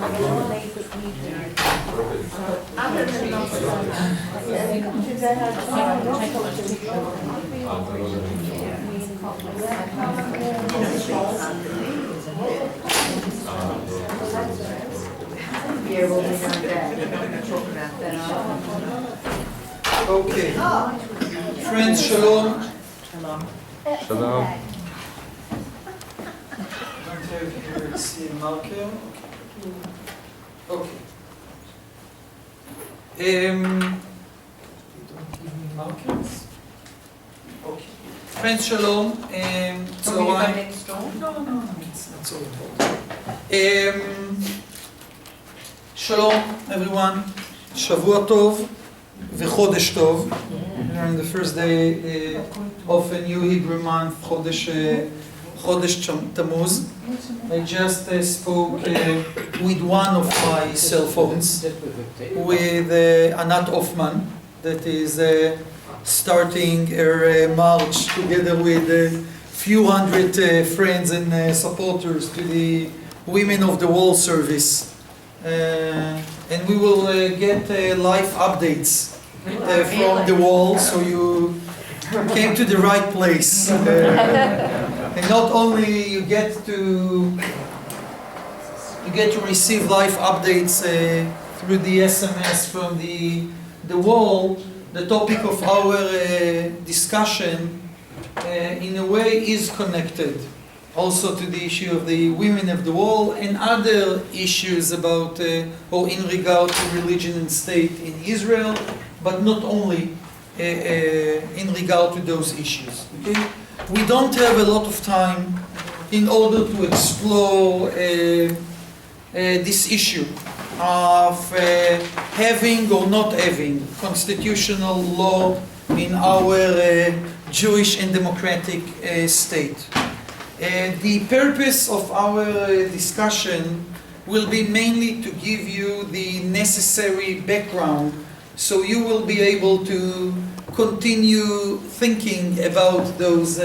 Okay. Friends, shalom. Shalom. Don't have here see a marker. Okay. They don't give me markers. Okay. Friends, shalom. So no, it's not so important. Shalom, everyone. Shavua tov v'chodesh tov. We're on the first day of a new Hebrew month, Chodesh Tammuz. I just spoke with one of my cell phones, with Anat Hoffman, that is starting her march together with a few hundred friends and supporters to the Women of the Wall service. And we will get live updates from the wall, so you came to the right place. And not only you get to receive live updates through the SMS from the wall. The topic of our discussion in a way is connected also to the issue of the women of the wall and other issues about or in regard to religion and state in Israel, but not only in regard to those issues. Okay? We don't have a lot of time in order to explore this issue of having or not having constitutional law in our Jewish and democratic state. The purpose of our discussion will be mainly to give you the necessary background so you will be able to continue thinking about those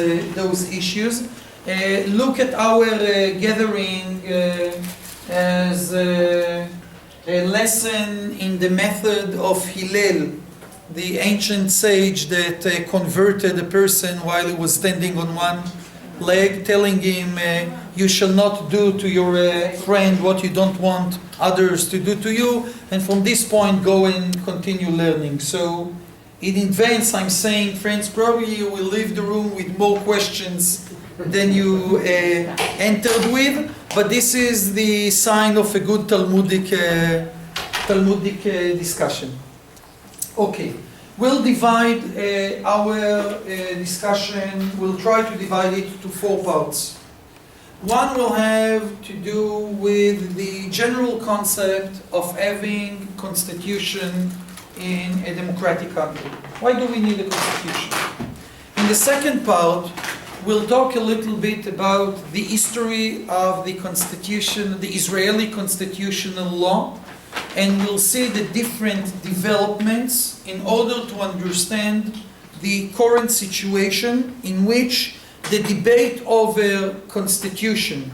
issues. Look at our gathering as a lesson in the method of Hillel, the ancient sage that converted a person while he was standing on one leg, telling him, you shall not do to your friend what you don't want others to do to you, and from this point go and continue learning. So in advance I'm saying, friends, probably you will leave the room with more questions than you entered with, but this is the sign of a good Talmudic discussion. Okay. We'll divide our discussion, we'll try to divide it to 4 parts. One will have to do with the general concept of having constitution in a democratic country. Why do we need a constitution? In the second part, we'll talk a little bit about the history of the constitution, the Israeli constitutional law, and we'll see the different developments in order to understand the current situation in which the debate over constitution,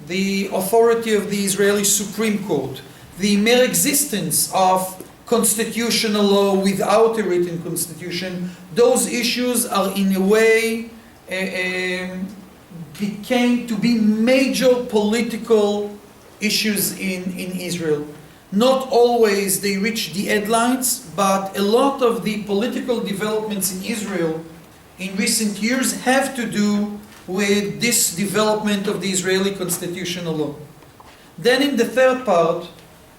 the authority of the Israeli Supreme Court, the mere existence of constitutional law without a written constitution, those issues are in a way became to be major political issues in Israel. Not always they reach the headlines, but a lot of the political developments in Israel in recent years have to do with this development of the Israeli constitutional law. Then in the third part,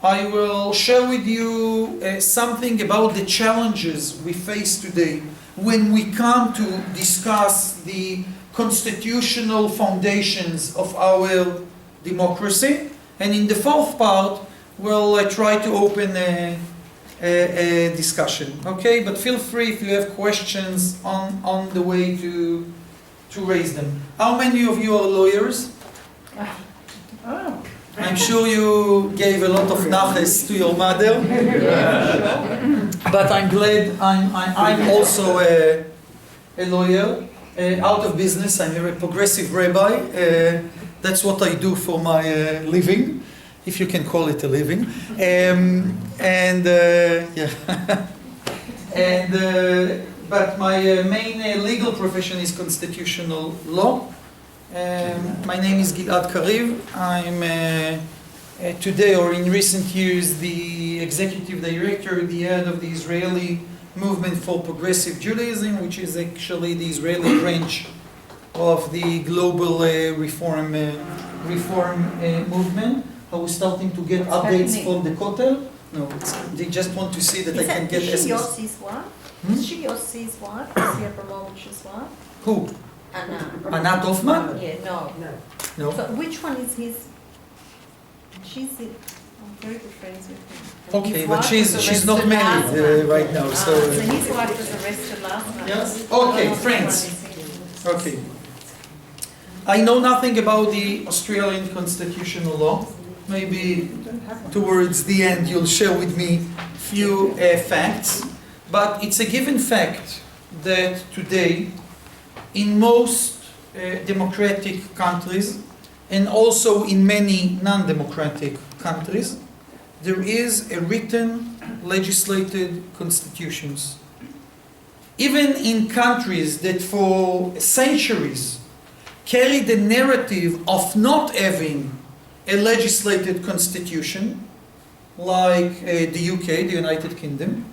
I will share with you something about the challenges we face today when we come to discuss the constitutional foundations of our democracy. And in the fourth part, we'll try to open a discussion. Okay, but feel free if you have questions on the way to raise them. How many of you are lawyers? I'm sure you gave a lot of naches to your mother, but I'm glad I'm also a lawyer, out of business. I'm a progressive rabbi. That's what I do for my living. if you can call it a living. Yeah. But my main legal profession is constitutional law. My name is Gilad Kariv. I'm today, or in recent years, the executive director, the head of the Israeli movement for Progressive Judaism, which is actually the Israeli branch of the global reform movement. I was starting to get updates from the Kotel. No, they just want to see that I can get SMS. Is she Yossi's wife? Is she Yossi's wife? Is she Abramovich's wife? Who? Anna Hoffman? Yeah, no. So which one is his? I'm very good friends with him. And okay, but she's not married right now. So his wife was arrested last night. Yes? Okay, friends. Okay. I know nothing about the Australian constitutional law. Maybe towards the end you'll share with me few facts. But it's a given fact that today, in most democratic countries, and also in many non-democratic countries, there is a written, legislated constitutions. Even in countries that for centuries carry the narrative of not having a legislated constitution, like the UK, the United Kingdom,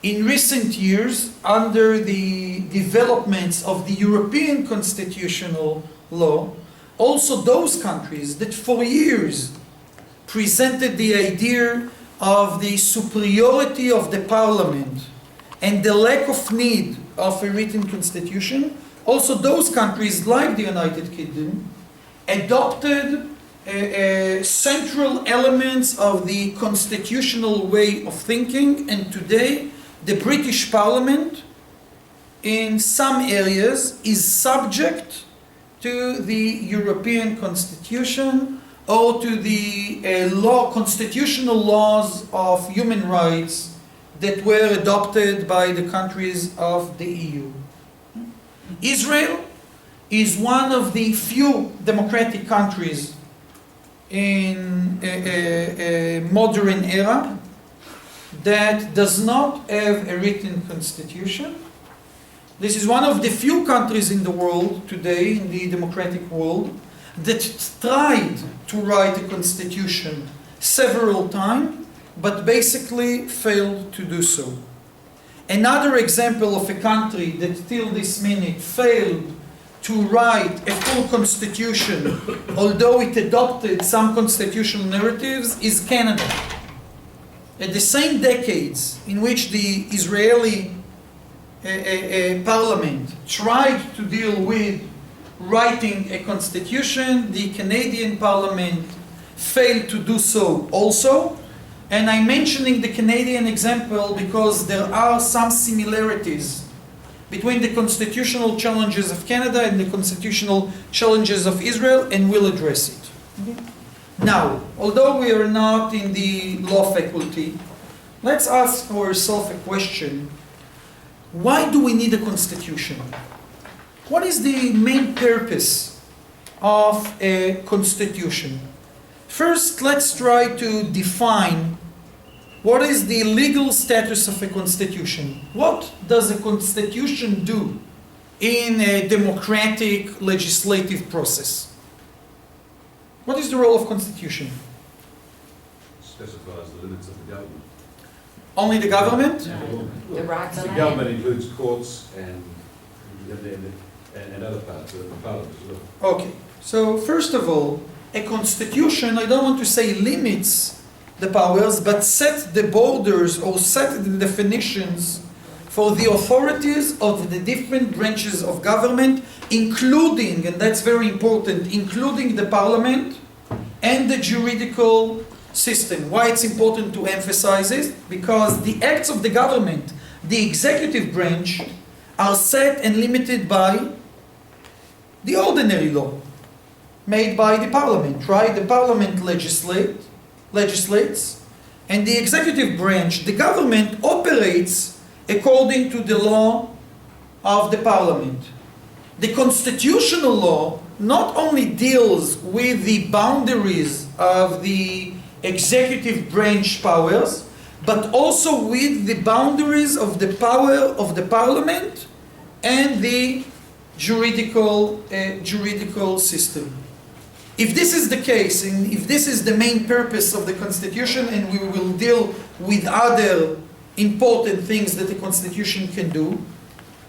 in recent years, under the developments of the European constitutional law, also those countries that for years presented the idea of the superiority of the parliament and the lack of need of a written constitution, also those countries like the United Kingdom adopted central elements of the constitutional way of thinking, and today the British Parliament in some areas is subject to the European Constitution or to the constitutional laws of human rights that were adopted by the countries of the EU. Israel is one of the few democratic countries in a modern era that does not have a written constitution. This is one of the few countries in the world today, in the democratic world, that tried to write a constitution several times, but basically failed to do so. Another example of a country that till this minute failed to write a full constitution, although it adopted some constitutional narratives, is Canada. At the same decades in which the Israeli parliament tried to deal with writing a constitution, the Canadian parliament failed to do so also. And I'm mentioning the Canadian example because there are some similarities between the constitutional challenges of Canada and the constitutional challenges of Israel, and we'll address it. Now, although we are not in the law faculty, let's ask ourselves a question. Why do we need a constitution? What is the main purpose of a constitution? First, let's try to define what is the legal status of a constitution. What does a constitution do in a democratic legislative process? What is the role of constitution? Specifies the limits of the government. Only the government? The rights of The government includes courts and other parts of the parliament as well. Okay, so first of all, a constitution, I don't want to say limits the powers, but set the borders or set the definitions for the authorities of the different branches of government, including, and that's very important, including the parliament and the juridical system. Why it's important to emphasize it? Because the acts of the government, the executive branch, are set and limited by the ordinary law made by the parliament, right? The parliament legislates, and the executive branch, the government, operates according to the law of the parliament. The constitutional law not only deals with the boundaries of the executive branch powers, but also with the boundaries of the power of the parliament and the juridical system. If this is the case, and if this is the main purpose of the Constitution, and we will deal with other important things that the Constitution can do,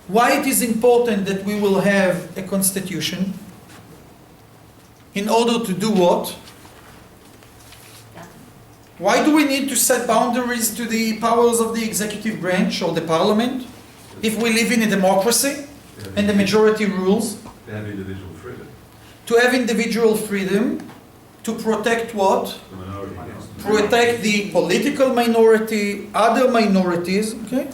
why it is important that we will have a Constitution? In order to do what? Why do we need to set boundaries to the powers of the executive branch or the parliament if we live in a democracy and the majority rules? To have individual freedom. To have individual freedom, to protect what? The minority against the Protect the political minority, other minorities. Okay?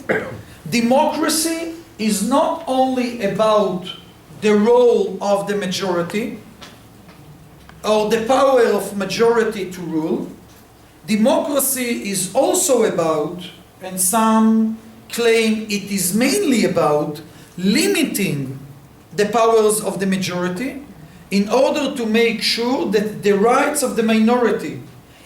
Democracy is not only about the role of the majority or the power of majority to rule. Democracy is also about, and some claim it is mainly about, limiting the powers of the majority in order to make sure that the rights of the minority,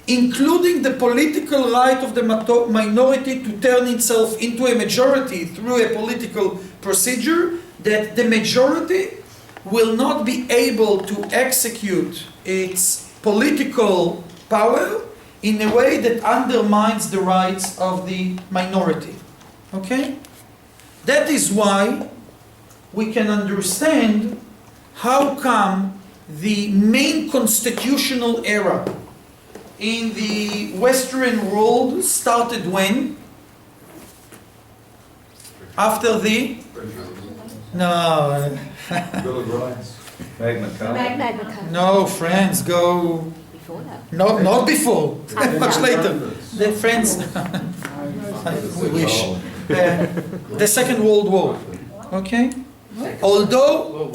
including the political right of the minority to turn itself into a majority through a political procedure, that the majority will not be able to execute its political power in a way that undermines the rights of the minority. Okay? That is why we can understand how come the main constitutional era in the Western world started when? After the? No. Bill of Rights. Magna Carta. Magna Carta. No, friends, go. Before that. No, not before. Much later. The friends. We wish. The Second World War. Okay? Although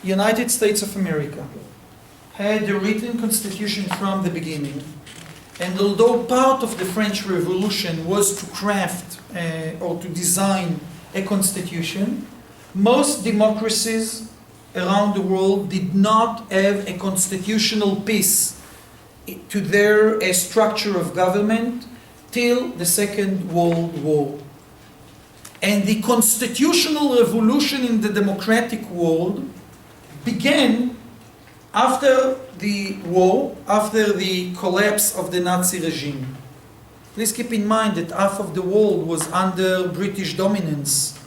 United States of America had a written constitution from the beginning, and although part of the French Revolution was to craft or to design a constitution, most democracies around the world did not have a constitutional piece to their structure of government till the Second World War. And the constitutional revolution in the democratic world began after the war, after the collapse of the Nazi regime. Please keep in mind that half of the world was under British dominance,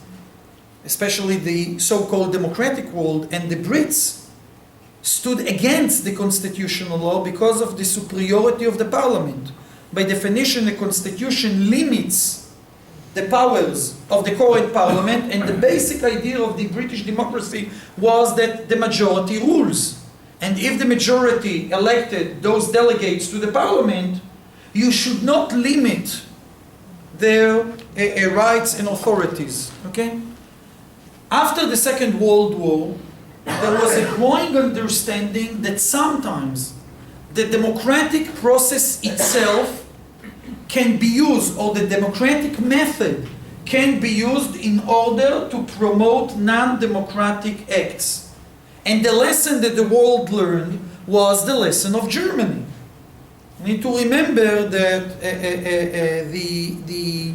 especially the so-called democratic world, and the Brits stood against the constitutional law because of the superiority of the parliament. By definition, the constitution limits the powers of the current parliament, and the basic idea of the British democracy was that the majority rules. And if the majority elected those delegates to the parliament, you should not limit their rights and authorities. Okay? After the Second World War, there was a growing understanding that sometimes the democratic process itself can be used, or the democratic method can be used in order to promote non-democratic acts. And the lesson that the world learned was the lesson of Germany. We need to remember that the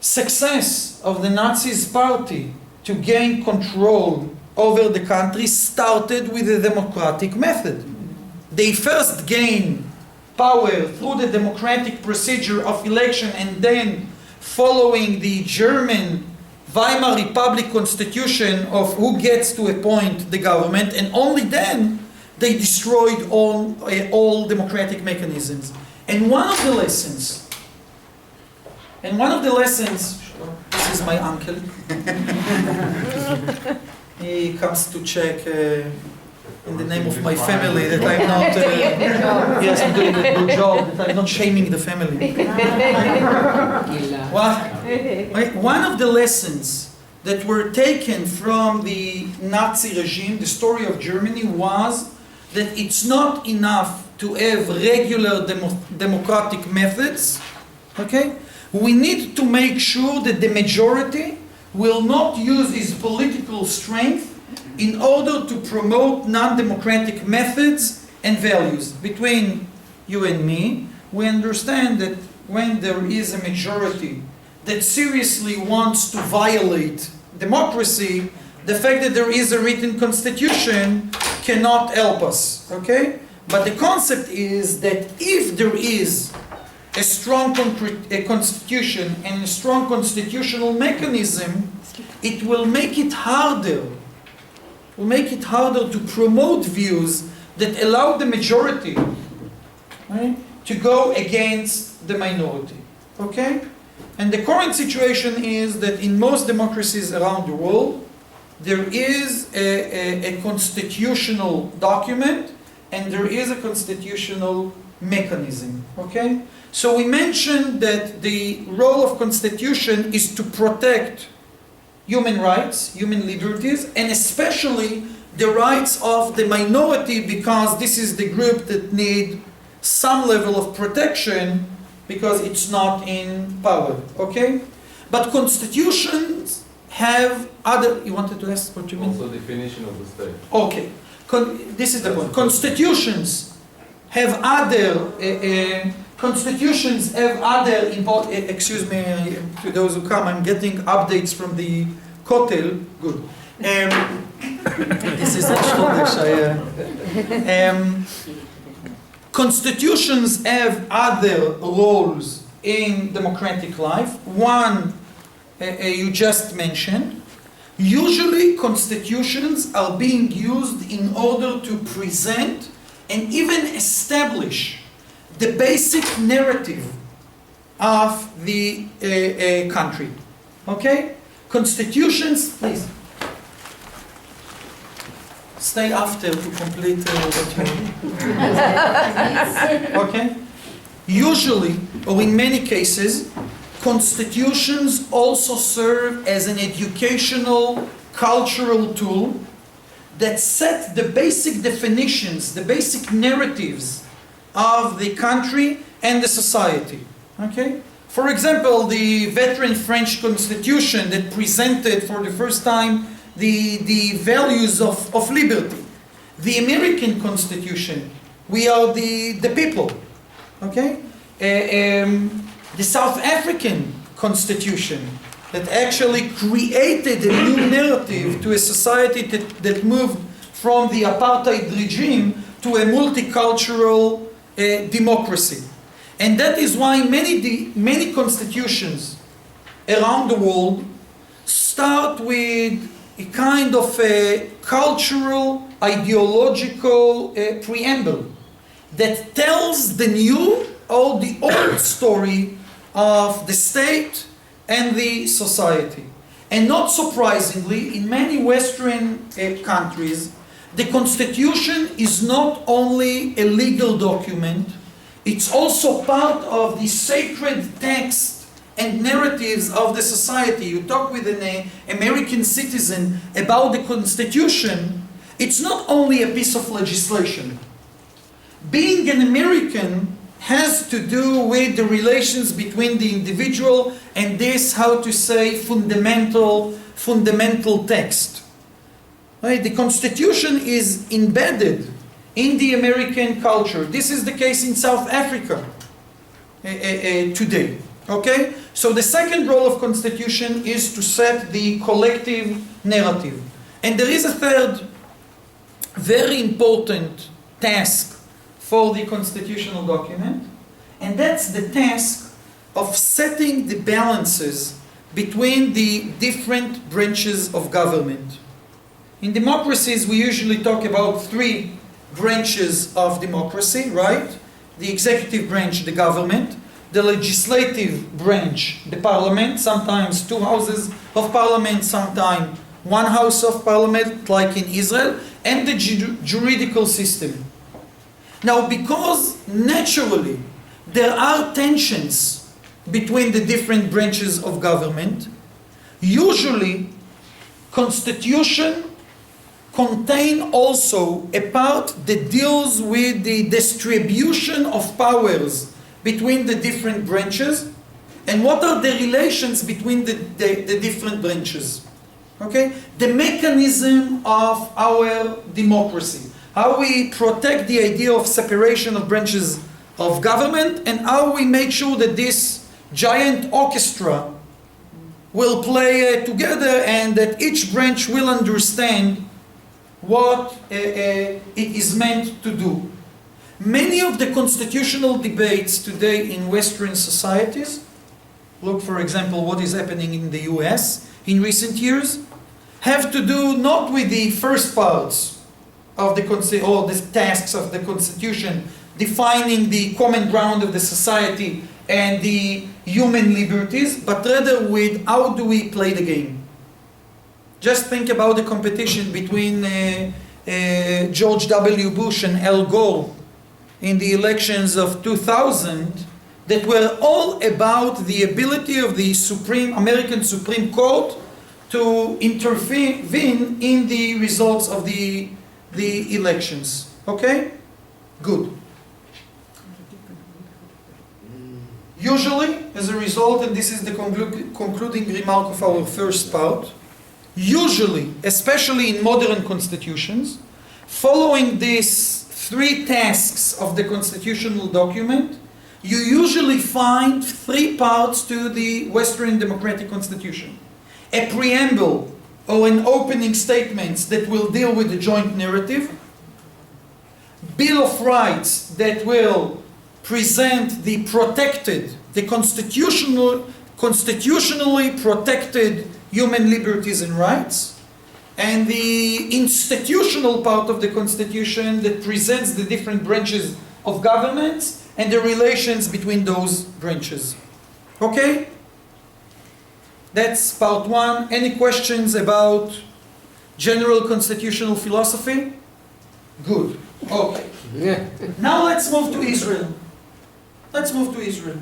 success of the Nazis party to gain control over the country started with the democratic method. They first gained power through the democratic procedure of election, and then following the German Weimar Republic constitution of who gets to appoint the government, and only then they destroyed all democratic mechanisms. And one of the lessons, this is my uncle. He comes to check in the name of my family that I'm not, yes, I'm doing a good job, that I'm not shaming the family. One of the lessons that were taken from the Nazi regime, the story of Germany, was that it's not enough to have regular democratic methods, okay? We need to make sure that the majority will not use its political strength in order to promote non-democratic methods and values between you and me, we understand that when there is a majority that seriously wants to violate democracy, the fact that there is a written constitution cannot help us, okay? But the concept is that if there is a strong constitution and a strong constitutional mechanism, it will make it harder. Will make it harder to promote views that allow the majority, right, to go against the minority. Okay? And the current situation is that in most democracies around the world, there is a constitutional document and there is a constitutional mechanism. Okay? So we mentioned that the role of constitution is to protect human rights, human liberties, and especially the rights of the minority, because this is the group that need some level of protection because it's not in power. Okay? But constitutions have other... You wanted to ask what you mean? Also definition of the state. Okay. This is the point. Constitutions have other... Constitutions have other important... excuse me, to those who come, I'm getting updates from the Kotel. Good. This is a Chodesh. Constitutions have other roles in democratic life. One you just mentioned. Usually constitutions are being used in order to present and even establish the basic narrative of the country. Okay? Constitutions, please. Stay after to complete what you Okay? Usually, or in many cases, constitutions also serve as an educational, cultural tool that set the basic definitions, the basic narratives of the country and the society. Okay? For example, the veteran French Constitution that presented for the first time the values of liberty. The American Constitution, we are the people. Okay? The South African Constitution that actually created a new narrative to a society that moved from the apartheid regime to a multicultural democracy. And that is why many constitutions around the world start with a kind of a cultural, ideological preamble that tells the new or the old story of the state and the society. And not surprisingly, in many Western countries, the constitution is not only a legal document, it's also part of the sacred text and narratives of the society. You talk with an American citizen about the Constitution, it's not only a piece of legislation. Being an American has to do with the relations between the individual and this, how to say, fundamental text. Right? The Constitution is embedded in the American culture. This is the case in South Africa today. Okay? So the second role of constitution is to set the collective narrative. And there is a third very important task for the constitutional document, and that's the task of setting the balances between the different branches of government. In democracies, we usually talk about three branches of democracy, right? The executive branch, the government, the legislative branch, the parliament, sometimes two houses of parliament, sometimes one house of parliament, like in Israel, and the juridical system. Now, because naturally there are tensions between the different branches of government, usually constitution contain also a part that deals with the distribution of powers between the different branches and what are the relations between the different branches. Okay? The mechanism of our democracy. how we protect the idea of separation of branches of government, and how we make sure that this giant orchestra will play together and that each branch will understand what it is meant to do. Many of the constitutional debates today in Western societies, look for example what is happening in the US in recent years, have to do not with the first parts of or the tasks of the Constitution, defining the common ground of the society and the human liberties, but rather with how do we play the game. Just think about the competition between George W. Bush and Al Gore in the elections of 2000 that were all about the ability of the American Supreme Court to intervene in the results of the elections. Okay? Good. Usually, as a result, and this is the concluding remark of our first part, usually, especially in modern constitutions, following these three tasks of the constitutional document, you usually find three parts to the Western democratic constitution. A preamble or an opening statement that will deal with the joint narrative, Bill of Rights that will present the constitutionally protected human liberties and rights, and the institutional part of the Constitution that presents the different branches of government and the relations between those branches. Okay? That's part one. Any questions about general constitutional philosophy? Good. Okay. Now let's move to Israel. Let's move to Israel.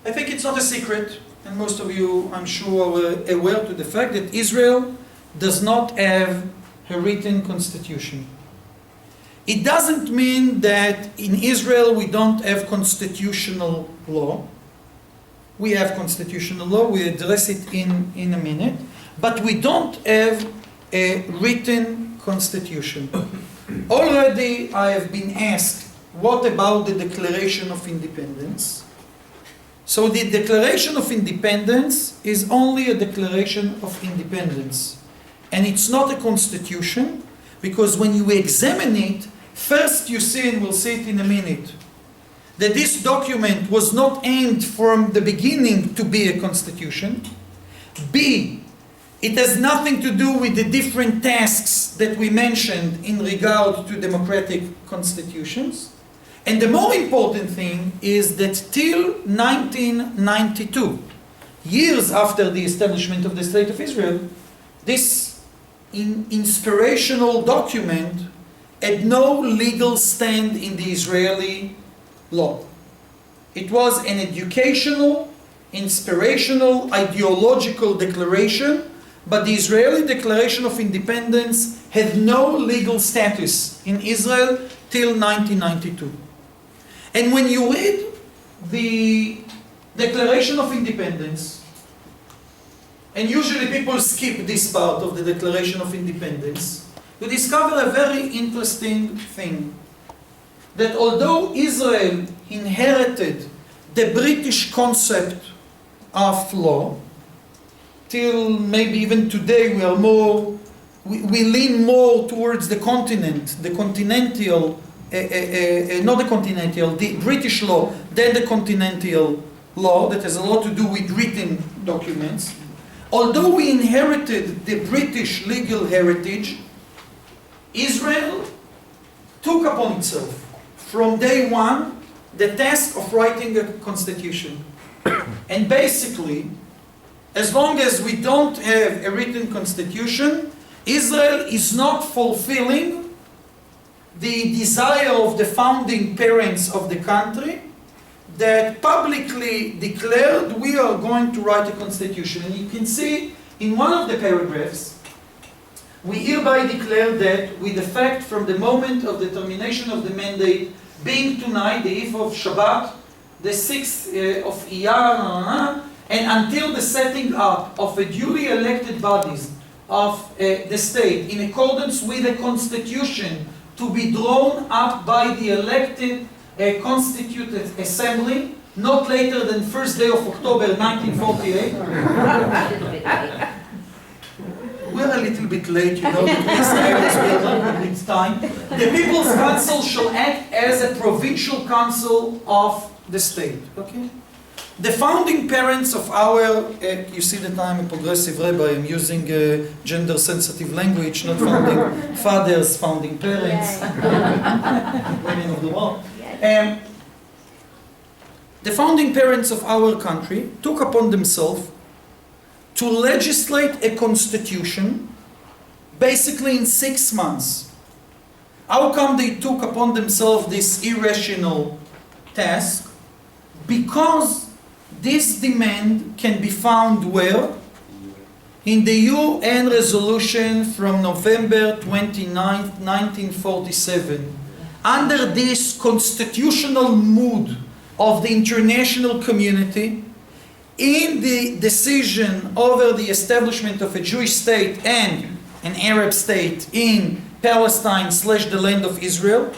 I think it's not a secret, and most of you, I'm sure, are aware to the fact that Israel does not have a written constitution. It doesn't mean that in Israel we don't have constitutional law. We have constitutional law, we address it in a minute, but we don't have a written constitution. Already I have been asked, what about the Declaration of Independence? So the Declaration of Independence is only a declaration of independence. And it's not a constitution, because when you examine it, first you see, and we'll see it in a minute, that this document was not aimed from the beginning to be a constitution. B, it has nothing to do with the different tasks that we mentioned in regard to democratic constitutions. And the more important thing is that till 1992, years after the establishment of the State of Israel, this inspirational document had no legal stand in the Israeli law. It was an educational, inspirational, ideological declaration, but the Israeli Declaration of Independence had no legal status in Israel till 1992. And when you read the Declaration of Independence, and usually people skip this part of the Declaration of Independence, you discover a very interesting thing. That although Israel inherited the British concept of law, till maybe even today we lean more towards the continent, the continental, not the continental, the British law, than the continental law that has a lot to do with written documents. Although we inherited the British legal heritage, Israel took upon itself from day one the task of writing a constitution. And basically, as long as we don't have a written constitution, Israel is not fulfilling the desire of the founding parents of the country that publicly declared we are going to write a constitution. And you can see in one of the paragraphs, we hereby declare that with effect from the moment of the termination of the mandate being tonight, the eve of Shabbat, the 6th of Iyar, and until the setting up of a duly elected bodies of the state in accordance with the constitution to be drawn up by the elected constituted assembly not later than 1st day of October 1948. We're a little bit late, you know, the Israelis will not complete time. The People's Council shall act as a provincial council of the state. Okay? The founding parents of our, you see that I'm a progressive rabbi, I'm using gender-sensitive language, not founding fathers, founding parents, women of the world. The founding parents of our country took upon themselves to legislate a constitution basically in 6 months. How come they took upon themselves this irrational task? Because this demand can be found where? In the UN resolution from November 29, 1947. Under this constitutional mood of the international community, in the decision over the establishment of a Jewish state and an Arab state in Palestine / the land of Israel,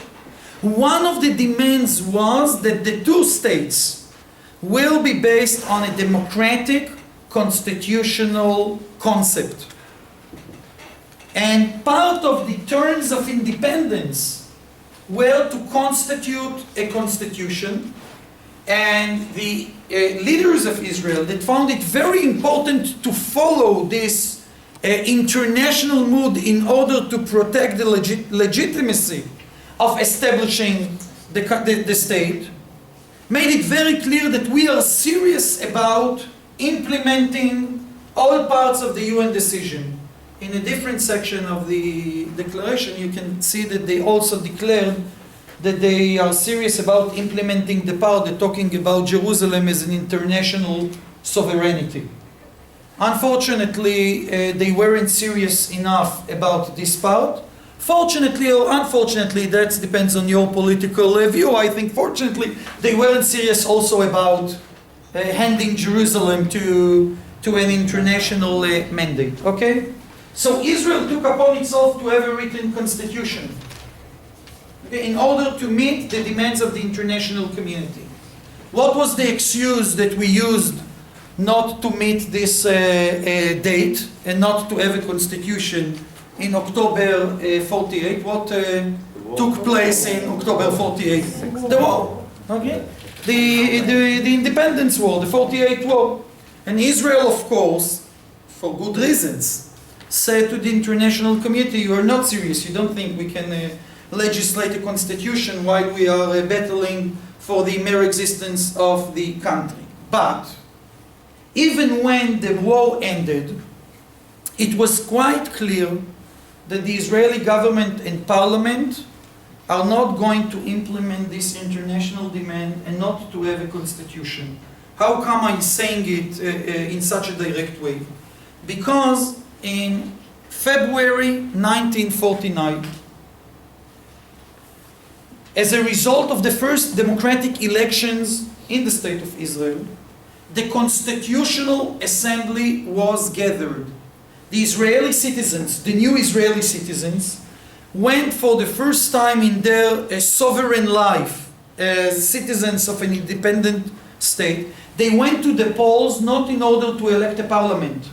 one of the demands was that the two states will be based on a democratic constitutional concept. And part of the terms of independence were to constitute a constitution, and the leaders of Israel that found it very important to follow this international mood in order to protect the legitimacy of establishing the state, made it very clear that we are serious about implementing all parts of the UN decision. In a different section of the declaration, you can see that they also declared that they are serious about implementing the part they're talking about Jerusalem as an international sovereignty. Unfortunately, they weren't serious enough about this part. Fortunately or unfortunately, that depends on your political view. I think fortunately, they weren't serious also about handing Jerusalem to an international mandate. Okay? So Israel took upon itself to have a written constitution in order to meet the demands of the international community. What was the excuse that we used not to meet this date and not to have a constitution in October 48? What took place in October 48? The war. Okay? The independence war, the 48 war. And Israel, of course, for good reasons, said to the international community, you are not serious, you don't think we can legislate a constitution while we are battling for the mere existence of the country. But even when the war ended, it was quite clear that the Israeli government and parliament are not going to implement this international demand and not to have a constitution. How come I'm saying it in such a direct way? Because in February 1949, as a result of the first democratic elections in the State of Israel, the Constitutional Assembly was gathered. The Israeli citizens, the new Israeli citizens, went for the first time in their sovereign life as citizens of an independent state. They went to the polls not in order to elect a parliament,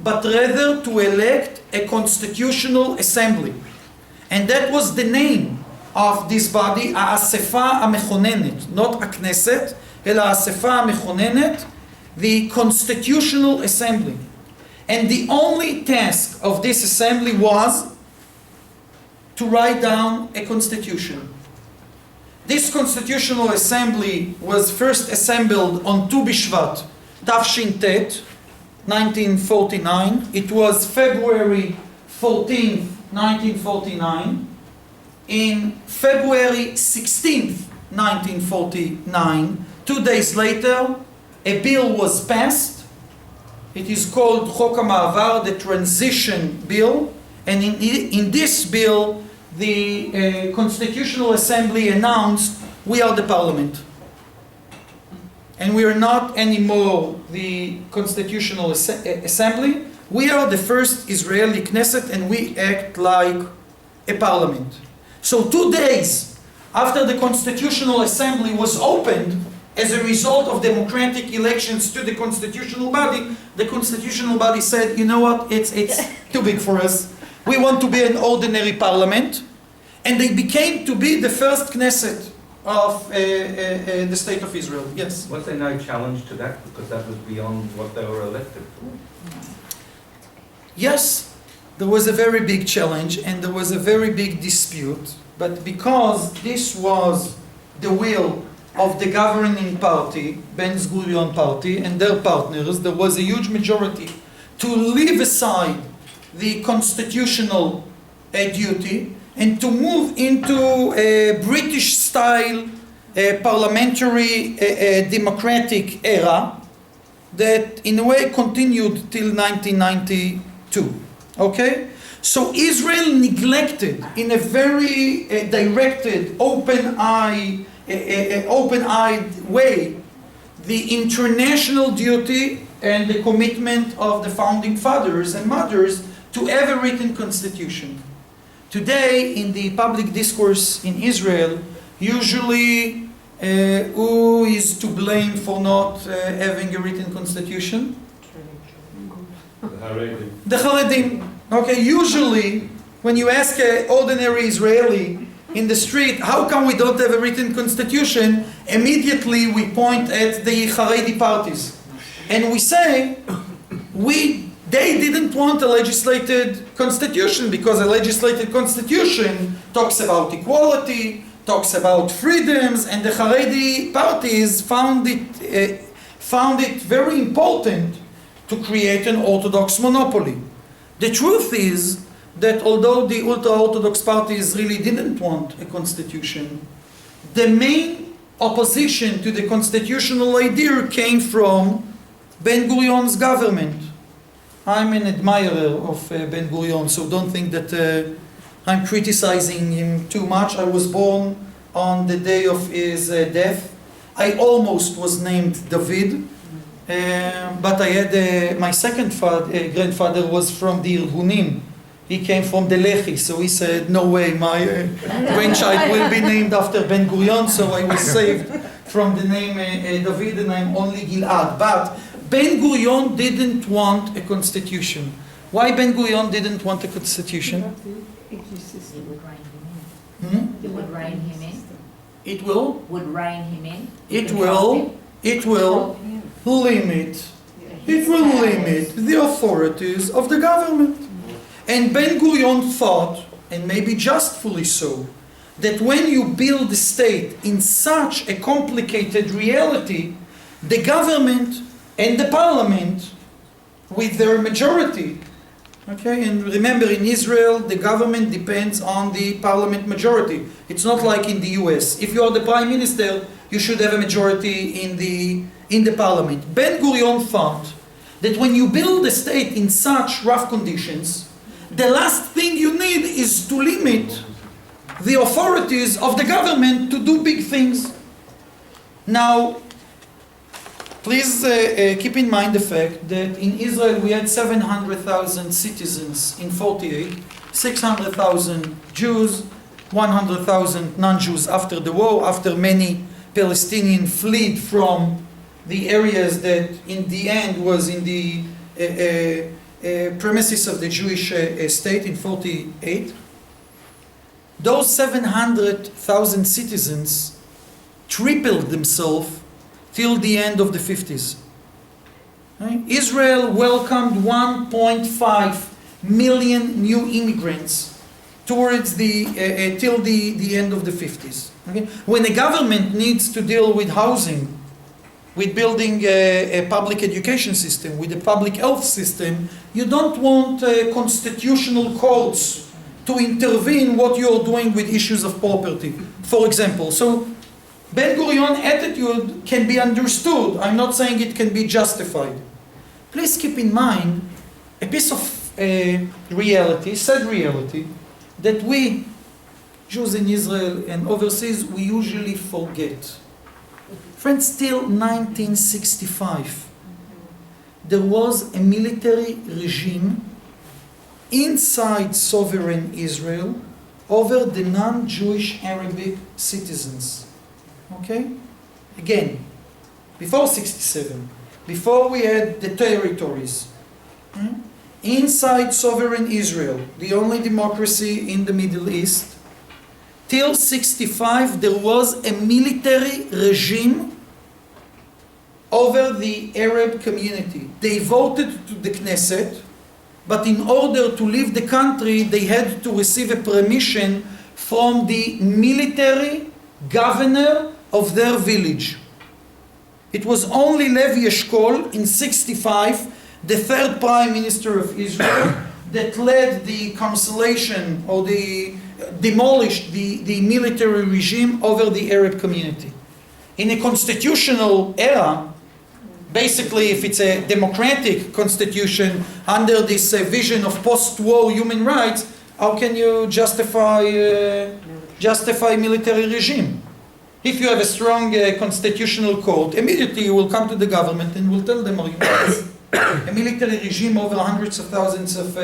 but rather to elect a constitutional assembly. And that was the name of this body, האספה המכוננת, not הכנסת, אלא האספה המכוננת, the constitutional assembly. And the only task of this assembly was to write down a constitution. This constitutional assembly was first assembled on Tu B'Shvat, Tafshin-Tet, 1949. It was February 14th, 1949. In February 16th, 1949, 2 days later, a bill was passed. It is called Chok HaMa'avar, the transition bill. And in this bill, the Constitutional Assembly announced, we are the parliament. And we are not anymore the Constitutional Assembly. We are the first Israeli Knesset and we act like a parliament. So 2 days after the Constitutional Assembly was opened, as a result of democratic elections to the constitutional body said, you know what, it's too big for us. We want to be an ordinary parliament. And they became to be the first Knesset of the state of Israel. Yes? Was there no challenge to that? Because that was beyond what they were elected for. Yes, there was a very big challenge and there was a very big dispute. But because this was the will of the governing party, Ben-Gurion party, and their partners, there was a huge majority to leave aside the constitutional duty and to move into a British-style parliamentary democratic era that in a way continued till 1992. Okay? So Israel neglected in a very directed, open-eyed way the international duty and the commitment of the founding fathers and mothers to have a written constitution. Today, in the public discourse in Israel, usually who is to blame for not having a written constitution? The Haredi. The Haredim. Okay, usually when you ask an ordinary Israeli in the street, how come we don't have a written constitution? Immediately we point at the Haredi parties. And we say, they didn't want a legislated constitution because a legislated constitution talks about equality, talks about freedoms, and the Haredi parties found it very important to create an Orthodox monopoly. The truth is that although the ultra-Orthodox parties really didn't want a constitution, the main opposition to the constitutional idea came from Ben-Gurion's government. I'm an admirer of Ben-Gurion, so don't think that I'm criticizing him too much. I was born on the day of his death. I almost was named David, but I had my second grandfather was from the Irgunim. He came from the Lehi, so he said, no way, my grandchild will be named after Ben-Gurion, so I was saved from the name David, and I'm only Gilad. But Ben-Gurion didn't want a constitution. Why Ben-Gurion didn't want a constitution? It would rein him in. Hmm? It would rein him in. It will? Would rein him in. It will limit the authorities of the government. And Ben-Gurion thought, and maybe justly so, that when you build a state in such a complicated reality, the government and the parliament, with their majority, okay, and remember in Israel, the government depends on the parliament majority. It's not like in the US. If you are the prime minister, you should have a majority in the parliament. Ben-Gurion thought that when you build a state in such rough conditions, the last thing you need is to limit the authorities of the government to do big things. Now, please keep in mind the fact that in Israel we had 700,000 citizens in 48, 600,000 Jews, 100,000 non-Jews after the war, after many Palestinians fled from the areas that in the end was in the premises of the Jewish state in 48. Those 700,000 citizens tripled themselves till the end of the 50s. Right? Israel welcomed 1.5 million new immigrants towards till the end of the 50s. Okay? When a government needs to deal with housing, with building a public education system, with a public health system, you don't want constitutional courts to intervene what you are doing with issues of property, for example. So Ben-Gurion's attitude can be understood. I'm not saying it can be justified. Please keep in mind a piece of reality, sad reality, that we, Jews in Israel and overseas, we usually forget. Friends, till 1965, there was a military regime inside sovereign Israel over the non-Jewish Arabic citizens. Okay? Again, before 67, before we had the territories, inside sovereign Israel, the only democracy in the Middle East, till 65 there was a military regime over the Arab community. They voted to the Knesset, but in order to leave the country, they had to receive a permission from the military governor of their village. It was only Levi Eshkol in 65, the third prime minister of Israel, that led the cancellation or demolished the military regime over the Arab community. In a constitutional era, basically, if it's a democratic constitution under this vision of post-war human rights, how can you justify military regime? If you have a strong constitutional code, immediately you will come to the government and will tell them, a military regime over hundreds of thousands of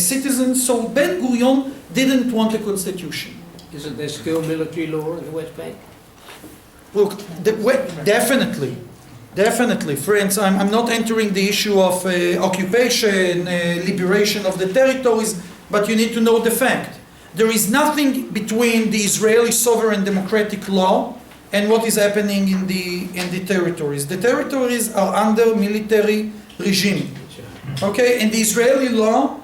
citizens. So Ben Gurion didn't want a constitution. Isn't there still military law in the West Bank? Look, definitely. Definitely, friends, I'm not entering the issue of occupation, liberation of the territories, but you need to know the fact. There is nothing between the Israeli sovereign democratic law and what is happening in the territories. The territories are under military regime. Okay, and the Israeli law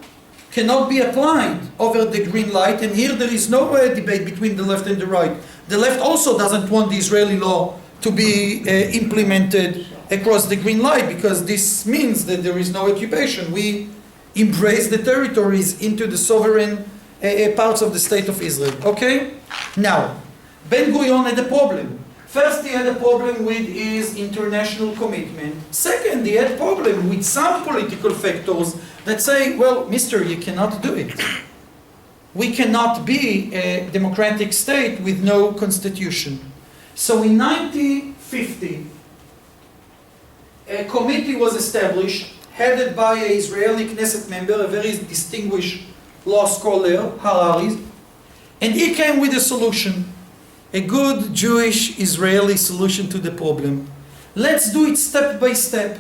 cannot be applied over the green light, and here there is no debate between the left and the right. The left also doesn't want the Israeli law to be implemented across the green light, because this means that there is no occupation. We embrace the territories into the sovereign parts of the state of Israel. Okay? Now, Ben Gurion had a problem. First, he had a problem with his international commitment. Second, he had a problem with some political factors that say, well, mister, you cannot do it. We cannot be a democratic state with no constitution. So in 1950, a committee was established, headed by an Israeli Knesset member, a very distinguished law scholar, Harari, and he came with a solution, a good Jewish Israeli solution to the problem. Let's do it step by step.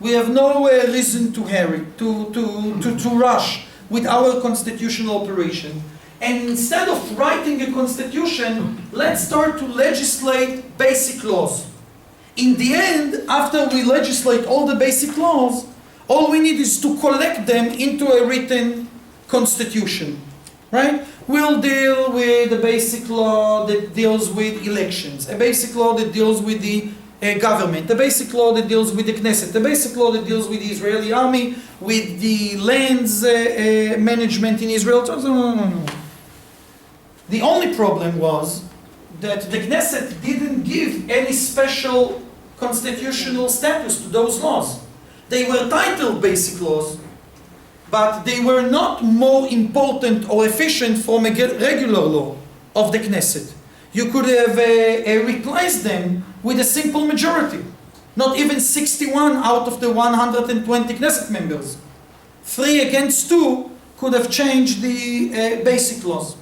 We have no reason to hurry, to rush with our constitutional operation. And instead of writing a constitution, let's start to legislate basic laws. In the end, after we legislate all the basic laws, all we need is to collect them into a written constitution, right? We'll deal with the basic law that deals with elections, a basic law that deals with the government, a basic law that deals with the Knesset, a basic law that deals with the Israeli army, with the lands management in Israel. No. The only problem was that the Knesset didn't give any special constitutional status to those laws. They were titled basic laws, but they were not more important or efficient from a regular law of the Knesset. You could have replaced them with a simple majority. Not even 61 out of the 120 Knesset members. 3 against 2 could have changed the basic laws.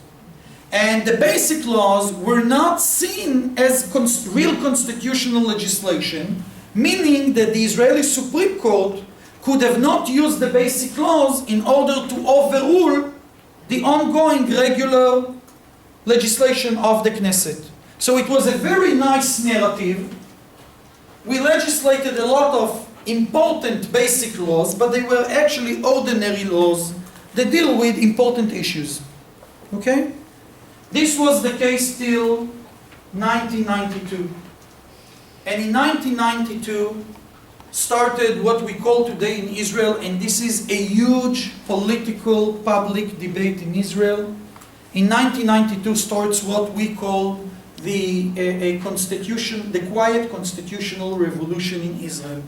And the basic laws were not seen as real constitutional legislation, meaning that the Israeli Supreme Court could have not used the basic laws in order to overrule the ongoing regular legislation of the Knesset. So it was a very nice narrative. We legislated a lot of important basic laws, but they were actually ordinary laws that deal with important issues. Okay? This was the case till 1992. And in 1992 started what we call today in Israel, and this is a huge political public debate in Israel. In 1992 starts what we call the constitution, the quiet constitutional revolution in Israel.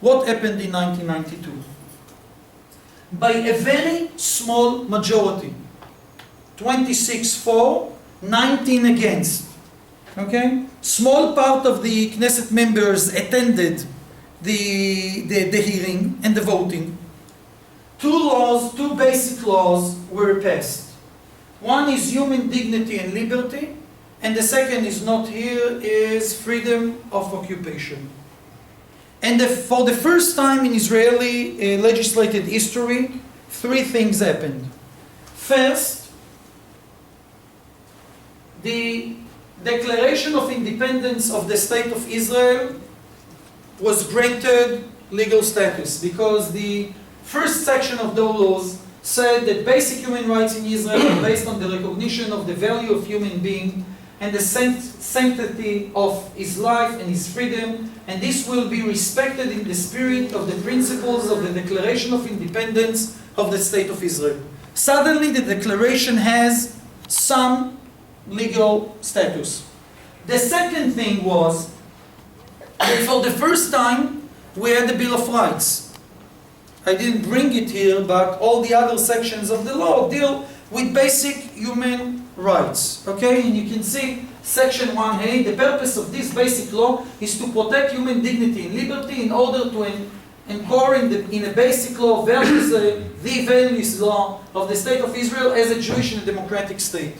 What happened in 1992? By a very small majority, 26 for, 19 against. Okay? Small part of the Knesset members attended the hearing and the voting. 2 laws, 2 basic laws were passed. One is human dignity and liberty, and the second is not here, is freedom of occupation. And for the first time in Israeli legislated history, three things happened. First, the Declaration of Independence of the State of Israel was granted legal status because the first section of the laws said that basic human rights in Israel are based on the recognition of the value of human being and the sanctity of his life and his freedom, and this will be respected in the spirit of the principles of the Declaration of Independence of the State of Israel. Suddenly the declaration has some legal status. The second thing was that for the first time we had the Bill of Rights. I didn't bring it here, but all the other sections of the law deal with basic human rights. Okay, and you can see section 1a, the purpose of this basic law is to protect human dignity and liberty in order to anchor in a basic law values, the values law of the State of Israel as a Jewish and democratic state.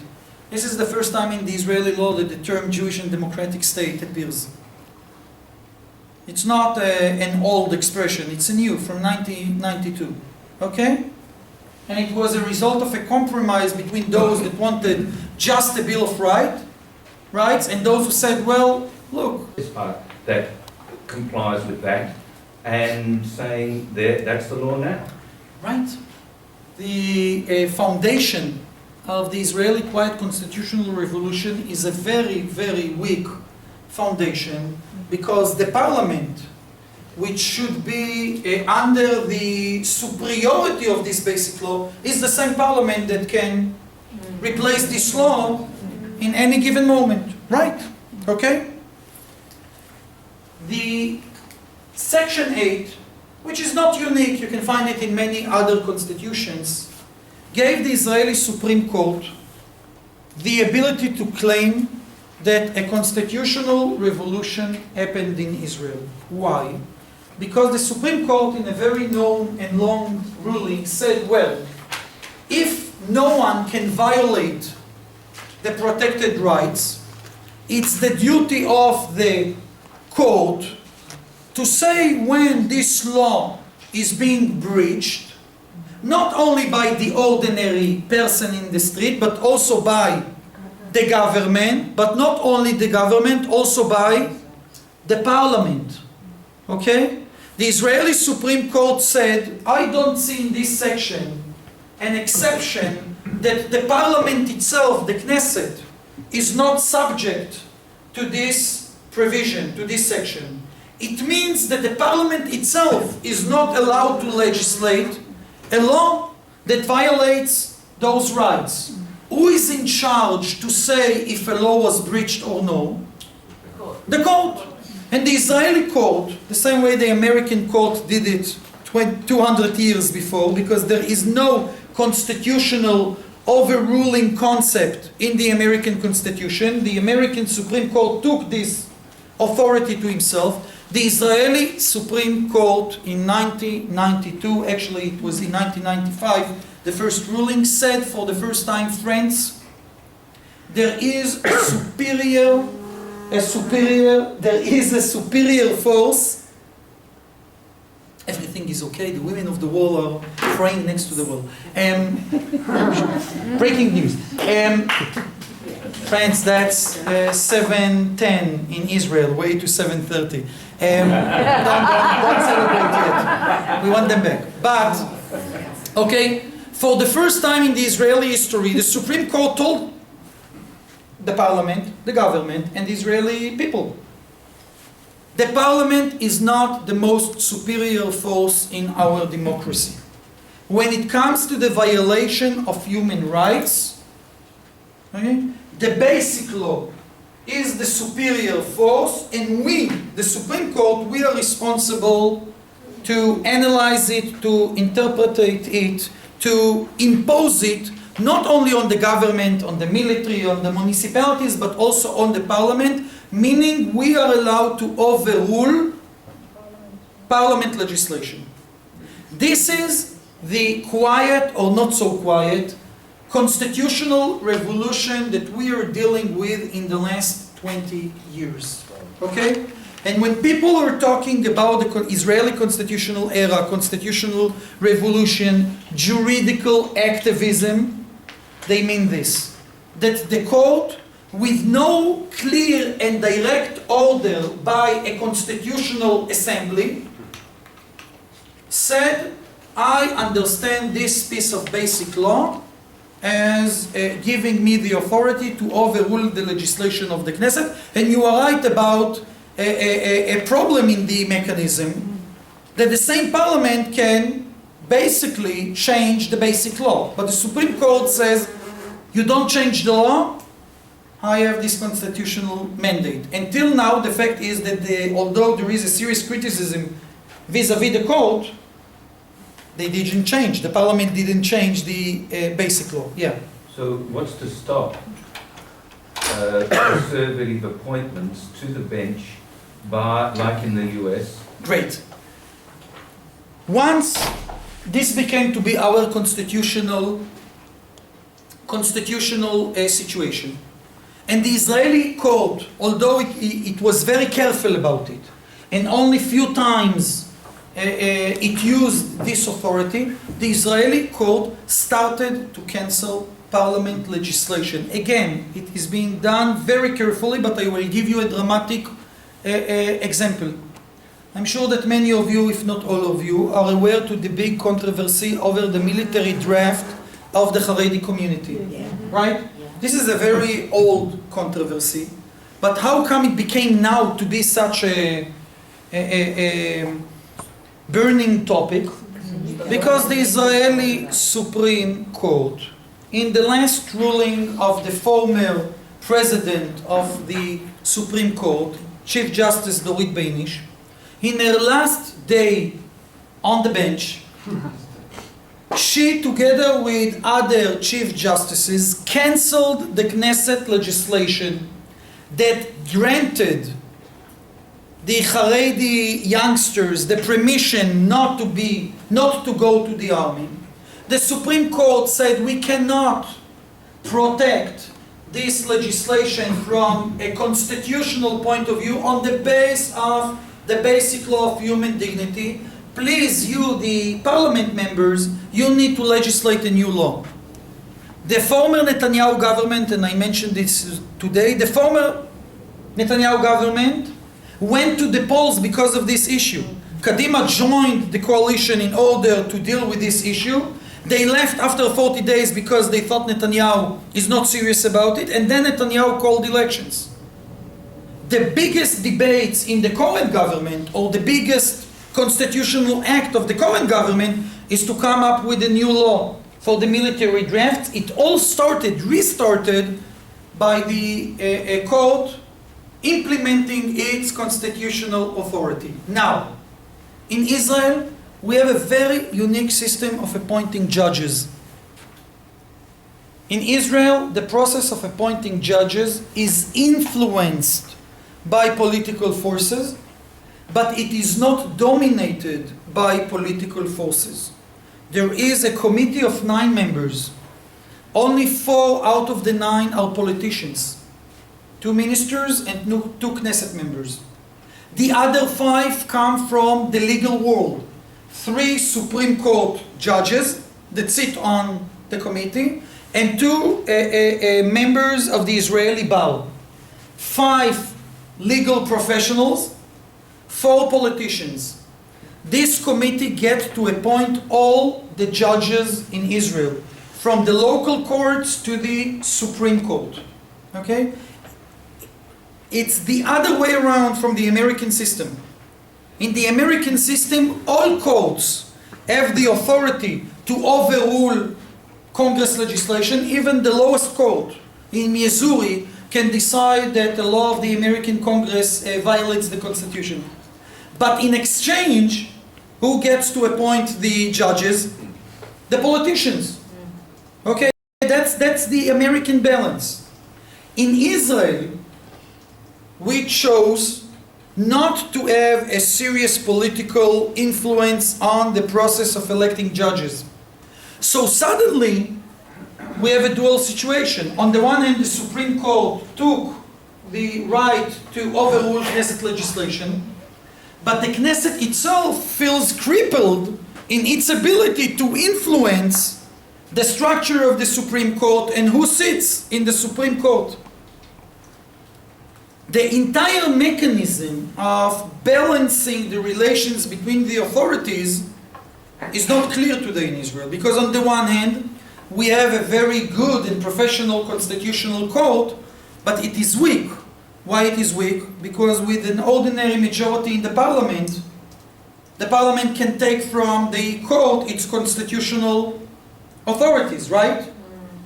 This is the first time in the Israeli law that the term Jewish and democratic state appears. It's not an old expression, it's a new, from 1992. Okay? And it was a result of a compromise between those that wanted just a Bill of Rights and those who said, well, look. This part that complies with that and saying that's the law now. Right. The foundation of the Israeli Quiet Constitutional Revolution is a very, very weak foundation because the parliament, which should be under the superiority of this basic law, is the same parliament that can replace this law in any given moment. Right? Okay? The Section 8, which is not unique, you can find it in many other constitutions, gave the Israeli Supreme Court the ability to claim that a constitutional revolution happened in Israel. Why? Because the Supreme Court, in a very known and long ruling, said, well, if no one can violate the protected rights, it's the duty of the court to say when this law is being breached, not only by the ordinary person in the street, but also by the government, but not only the government, also by the parliament. Okay? The Israeli Supreme Court said, I don't see in this section an exception that the parliament itself, the Knesset, is not subject to this provision, to this section. It means that the parliament itself is not allowed to legislate a law that violates those rights. Who is in charge to say if a law was breached or no? The court. And the Israeli court, the same way the American court did it 200 years before, because there is no constitutional overruling concept in the American Constitution. The American Supreme Court took this authority to himself. The Israeli Supreme Court in 1992, actually it was in 1995, the first ruling said for the first time, friends, there is a superior force. Everything is okay. The women of the wall are praying next to the wall. Breaking news. Friends, that's 7:10 in Israel, way to 7:30. Don't celebrate yet. We want them back. But, okay, for the first time in the Israeli history, the Supreme Court told the parliament, the government, and the Israeli people, the parliament is not the most superior force in our democracy. When it comes to the violation of human rights, okay, the basic law is the superior force, and we, the Supreme Court, we are responsible to analyze it, to interpret it, to impose it, not only on the government, on the military, on the municipalities, but also on the parliament, meaning we are allowed to overrule parliament legislation. This is the quiet or not so quiet constitutional revolution that we are dealing with in the last 20 years. Okay? And when people are talking about the Israeli constitutional era, constitutional revolution, juridical activism, they mean this. That the court, with no clear and direct order by a constitutional assembly, said, I understand this piece of basic law as giving me the authority to overrule the legislation of the Knesset. And you are right about a problem in the mechanism, that the same parliament can basically change the basic law. But the Supreme Court says, you don't change the law, I have this constitutional mandate. Until now, the fact is that although there is a serious criticism vis-à-vis the court, they didn't change. The parliament didn't change the basic law. Yeah. So what's to stop conservative appointments to the bench by, like in the US? Great. Once this became to be our constitutional situation, and the Israeli court, although it was very careful about it, and only few times it used this authority, the Israeli court started to cancel parliament legislation. Again, it is being done very carefully, but I will give you a dramatic example. I'm sure that many of you, if not all of you, are aware to the big controversy over the military draft of the Haredi community, right? This is a very old controversy, but how come it became now to be such a burning topic? Because the Israeli Supreme Court, in the last ruling of the former president of the Supreme Court, Chief Justice Dorit Beinish, in her last day on the bench, she, together with other chief justices, cancelled the Knesset legislation that granted the Haredi youngsters the permission not to go to the army. The Supreme Court said we cannot protect this legislation from a constitutional point of view on the basis of the basic law of human dignity. Please, you, the parliament members, you need to legislate a new law. The former Netanyahu government, and I mentioned this today, the former Netanyahu government went to the polls because of this issue. Kadima joined the coalition in order to deal with this issue. They left after 40 days because they thought Netanyahu is not serious about it, and then Netanyahu called elections. The biggest debates in the current government, or the biggest constitutional act of the current government, is to come up with a new law for the military draft. It all restarted by the court implementing its constitutional authority. Now, in Israel, we have a very unique system of appointing judges. In Israel, the process of appointing judges is influenced by political forces, but it is not dominated by political forces. There is a committee of 9 members. Only 4 out of the 9 are politicians. 2 ministers and 2 Knesset members. The other 5 come from the legal world. 3 Supreme Court judges that sit on the committee, and 2 members of the Israeli bar. 5 legal professionals, 4 politicians. This committee gets to appoint all the judges in Israel, from the local courts to the Supreme Court. Okay? It's the other way around from the American system. In the American system, all courts have the authority to overrule Congress legislation. Even the lowest court in Missouri can decide that the law of the American Congress violates the Constitution. But in exchange, who gets to appoint the judges? The politicians. Okay, that's the American balance. In Israel, we chose not to have a serious political influence on the process of electing judges. So suddenly, we have a dual situation. On the one hand, the Supreme Court took the right to overrule Knesset legislation, but the Knesset itself feels crippled in its ability to influence the structure of the Supreme Court and who sits in the Supreme Court. The entire mechanism of balancing the relations between the authorities is not clear today in Israel, because on the one hand, we have a very good and professional constitutional court, but it is weak. Why it is weak? Because with an ordinary majority in the parliament can take from the court its constitutional authorities, right?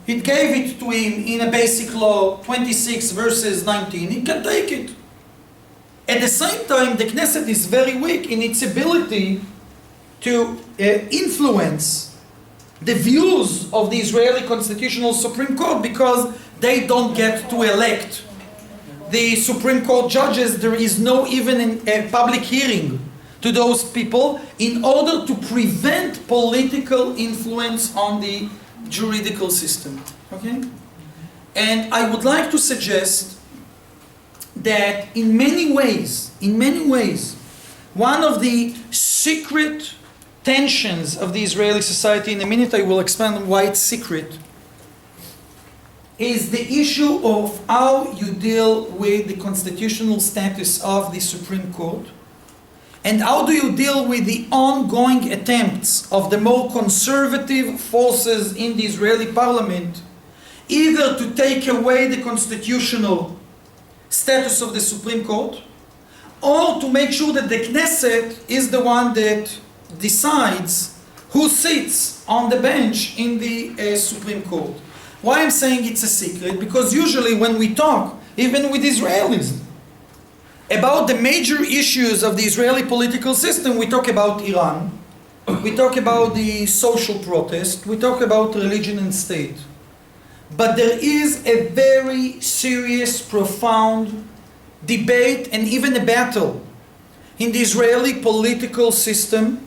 It gave it to him in a basic law, 26 verses 19. He can take it. At the same time, the Knesset is very weak in its ability to influence the views of the Israeli Constitutional Supreme Court, because they don't get to elect the Supreme Court judges. There is no even a public hearing to those people in order to prevent political influence on the juridical system. Okay? And I would like to suggest that in many ways, one of the secret tensions of the Israeli society, in a minute I will explain why it's secret, is the issue of how you deal with the constitutional status of the Supreme Court, and how do you deal with the ongoing attempts of the more conservative forces in the Israeli parliament either to take away the constitutional status of the Supreme Court, or to make sure that the Knesset is the one that decides who sits on the bench in the Supreme Court. Why I'm saying it's a secret? Because usually when we talk, even with Israelis, about the major issues of the Israeli political system, we talk about Iran, we talk about the social protest, we talk about religion and state. But there is a very serious, profound debate and even a battle in the Israeli political system,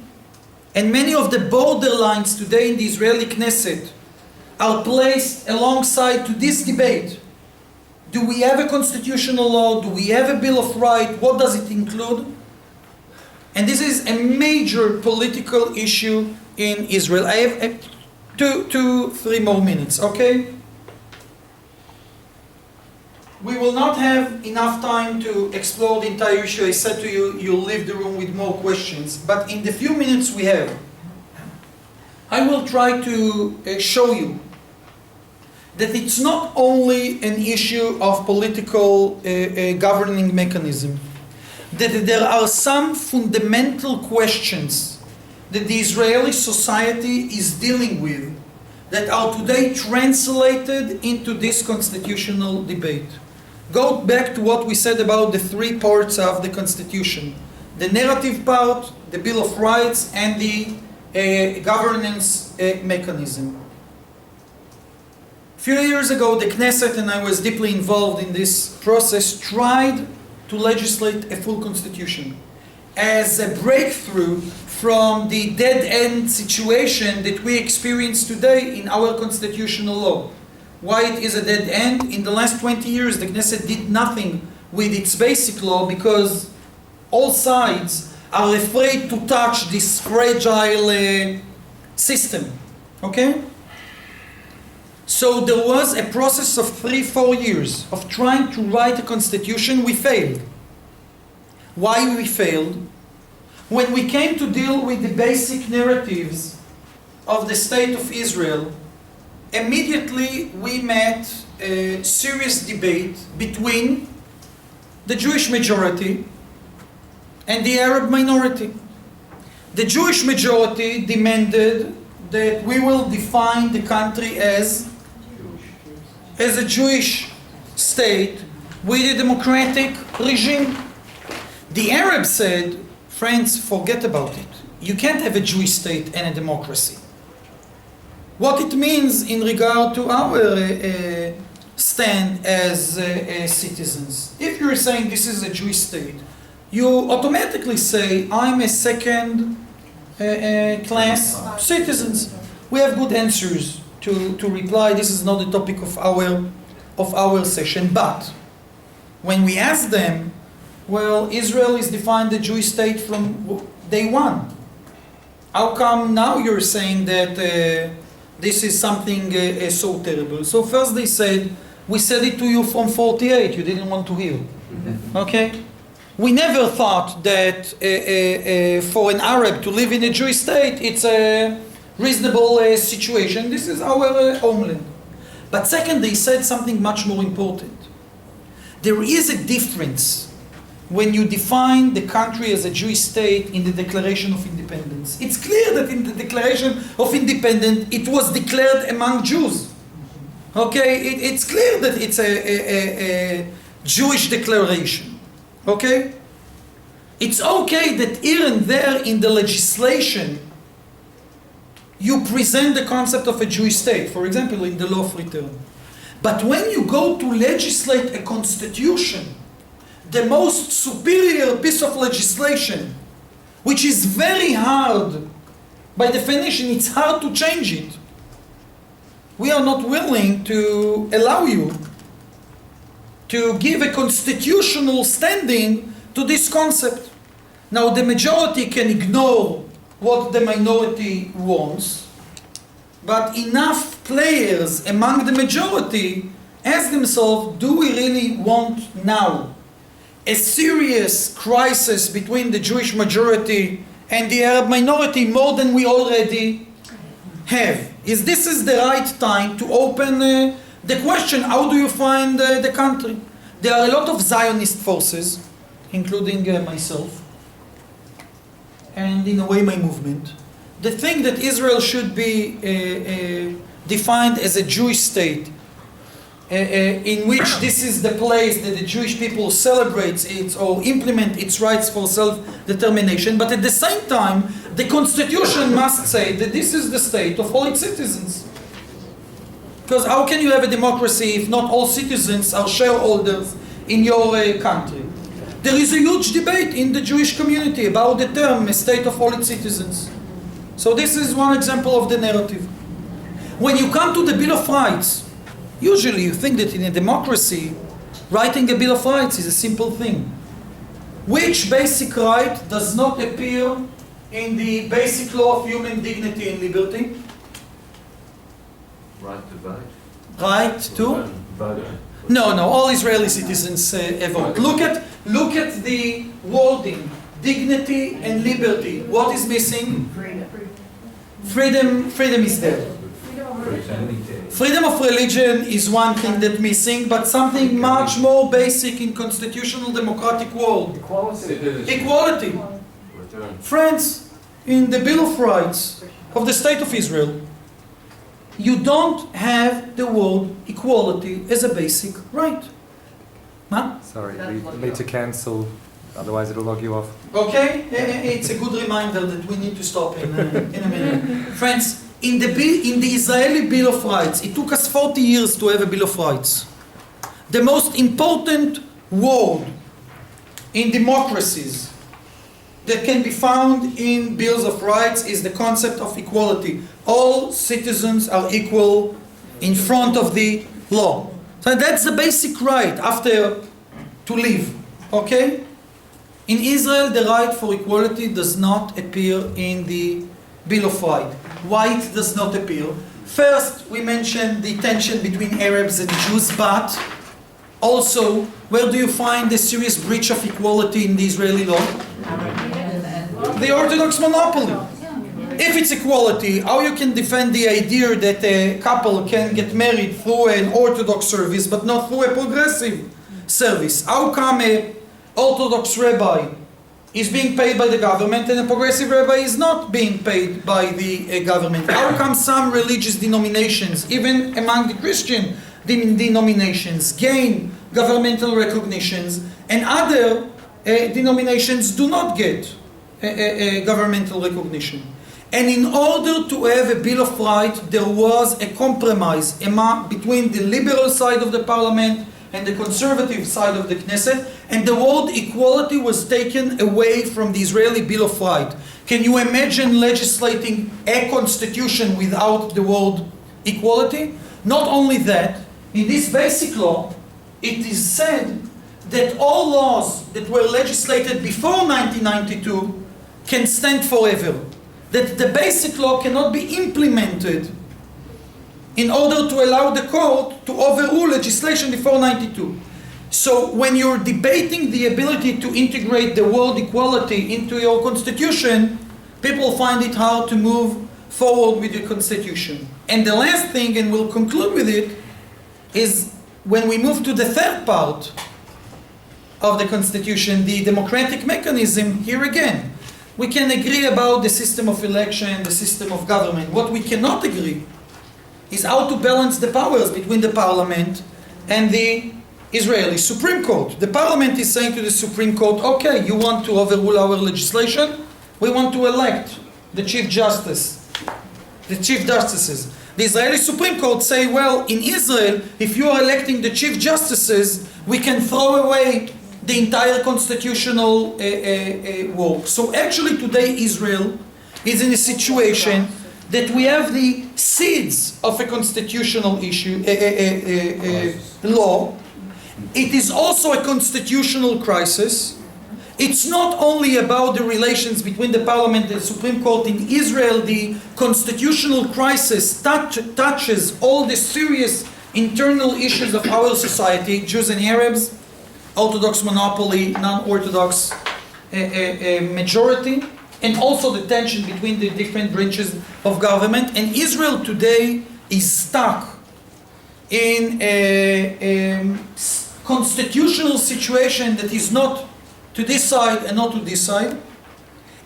and many of the borderlines today in the Israeli Knesset are placed alongside to this debate. Do we have a constitutional law? Do we have a Bill of Rights? What does it include? And this is a major political issue in Israel. I have 3 more minutes, okay? We will not have enough time to explore the entire issue. I said to you, you'll leave the room with more questions. But in the few minutes we have, I will try to show you that it's not only an issue of political governing mechanism, that there are some fundamental questions that the Israeli society is dealing with that are today translated into this constitutional debate. Go back to what we said about the 3 parts of the Constitution: the narrative part, the Bill of Rights, and the governance mechanism. A few years ago, the Knesset, and I was deeply involved in this process, tried to legislate a full constitution as a breakthrough from the dead-end situation that we experience today in our constitutional law. Why it is a dead end? In the last 20 years, the Knesset did nothing with its basic law because all sides are afraid to touch this fragile system. Okay? So there was a process of 3-4 years of trying to write a constitution. We failed. Why we failed? When we came to deal with the basic narratives of the state of Israel, immediately we met a serious debate between the Jewish majority and the Arab minority. The Jewish majority demanded that we will define the country as a Jewish state with a democratic regime. The Arabs said, friends, forget about it. You can't have a Jewish state and a democracy. What it means in regard to our stand as citizens. If you're saying this is a Jewish state, you automatically say, I'm a second class citizens. We have good answers to reply. This is not the topic of our session. But when we ask them, well, Israel is defined the Jewish state from day one. How come now you're saying that this is something so terrible? So first they said, we said it to you from 48, you didn't want to hear. Okay? We never thought that for an Arab to live in a Jewish state, it's a reasonable situation. This is our homeland. But second, they said something much more important. There is a difference when you define the country as a Jewish state in the Declaration of Independence. It's clear that in the Declaration of Independence, it was declared among Jews. Okay? It's clear that it's a Jewish declaration. Okay? It's okay that here and there in the legislation you present the concept of a Jewish state, for example, in the law of return. But when you go to legislate a constitution, the most superior piece of legislation, which is very hard, by definition, it's hard to change it. We are not willing to allow you to give a constitutional standing to this concept. Now, the majority can ignore what the minority wants, but enough players among the majority ask themselves, do we really want now a serious crisis between the Jewish majority and the Arab minority more than we already have? Is this the right time to open the question, how do you find the country? There are a lot of Zionist forces, including myself, and in a way my movement, that think that Israel should be defined as a Jewish state, in which this is the place that the Jewish people celebrates it or implement its rights for self-determination, but at the same time, the constitution must say that this is the state of all its citizens. Because how can you have a democracy if not all citizens are shareholders in your country? There is a huge debate in the Jewish community about the term state of all its citizens. So this is one example of the narrative. When you come to the Bill of Rights, usually you think that in a democracy, writing a Bill of Rights is a simple thing. Which basic right does not appear in the basic law of human dignity and liberty? Right to vote. Right to? Vote. No, all Israeli citizens vote. Look at the wording, dignity and liberty. What is missing? Freedom is there. Freedom of religion is one thing that's missing, but something much more basic in constitutional democratic world. Equality. Friends, in the Bill of Rights of the State of Israel, you don't have the word equality as a basic right. Huh? Sorry, we need to cancel, otherwise it'll log you off. Okay? It's a good reminder that we need to stop in a minute. Friends, in the Israeli Bill of Rights, it took us 40 years to have a Bill of Rights. The most important word in democracies that can be found in Bills of Rights is the concept of equality. All citizens are equal in front of the law. So that's the basic right after to live. Okay? In Israel, the right for equality does not appear in the Bill of Rights. Why it does not appear? First, we mentioned the tension between Arabs and Jews, but also, where do you find the serious breach of equality in the Israeli law? The Orthodox monopoly. If it's equality, how you can defend the idea that a couple can get married through an Orthodox service but not through a progressive service? How come an Orthodox rabbi is being paid by the government and a progressive rabbi is not being paid by the government? How come some religious denominations, even among the Christian denominations, gain governmental recognitions and other denominations do not get governmental recognition? And in order to have a Bill of Rights, there was a compromise between the liberal side of the parliament and the conservative side of the Knesset, and the word equality was taken away from the Israeli Bill of Rights. Can you imagine legislating a constitution without the word equality. Not only that, in this basic law, it is said that all laws that were legislated before 1992 can stand forever. That the basic law cannot be implemented in order to allow the court to overrule legislation before 92. So when you're debating the ability to integrate the word equality into your constitution, people find it hard to move forward with the constitution. And the last thing, and we'll conclude with it, is when we move to the third part of the constitution, the democratic mechanism, here again, we can agree about the system of election, the system of government. What we cannot agree is how to balance the powers between the parliament and the Israeli Supreme Court. The parliament is saying to the Supreme Court, okay, you want to overrule our legislation? We want to elect the Chief Justices. The Israeli Supreme Court say, well, in Israel, if you are electing the Chief Justices, we can throw away the entire constitutional work. So actually today Israel is in a situation that we have the seeds of a constitutional law. It is also a constitutional crisis. It's not only about the relations between the parliament and the Supreme Court in Israel. The constitutional crisis touches all the serious internal issues of our society, Jews and Arabs, Orthodox monopoly, non-Orthodox majority, and also the tension between the different branches of government. And Israel today is stuck in a constitutional situation that is not to this side and not to this side.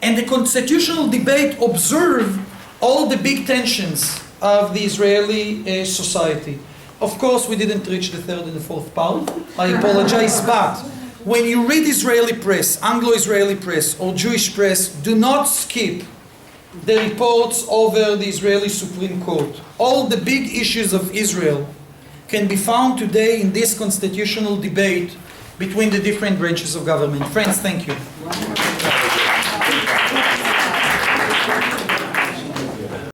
And the constitutional debate observe all the big tensions of the Israeli society. Of course, we didn't reach the third and the fourth part. I apologize, but when you read Israeli press, Anglo-Israeli press, or Jewish press, do not skip the reports over the Israeli Supreme Court. All the big issues of Israel can be found today in this constitutional debate between the different branches of government. Friends, thank you.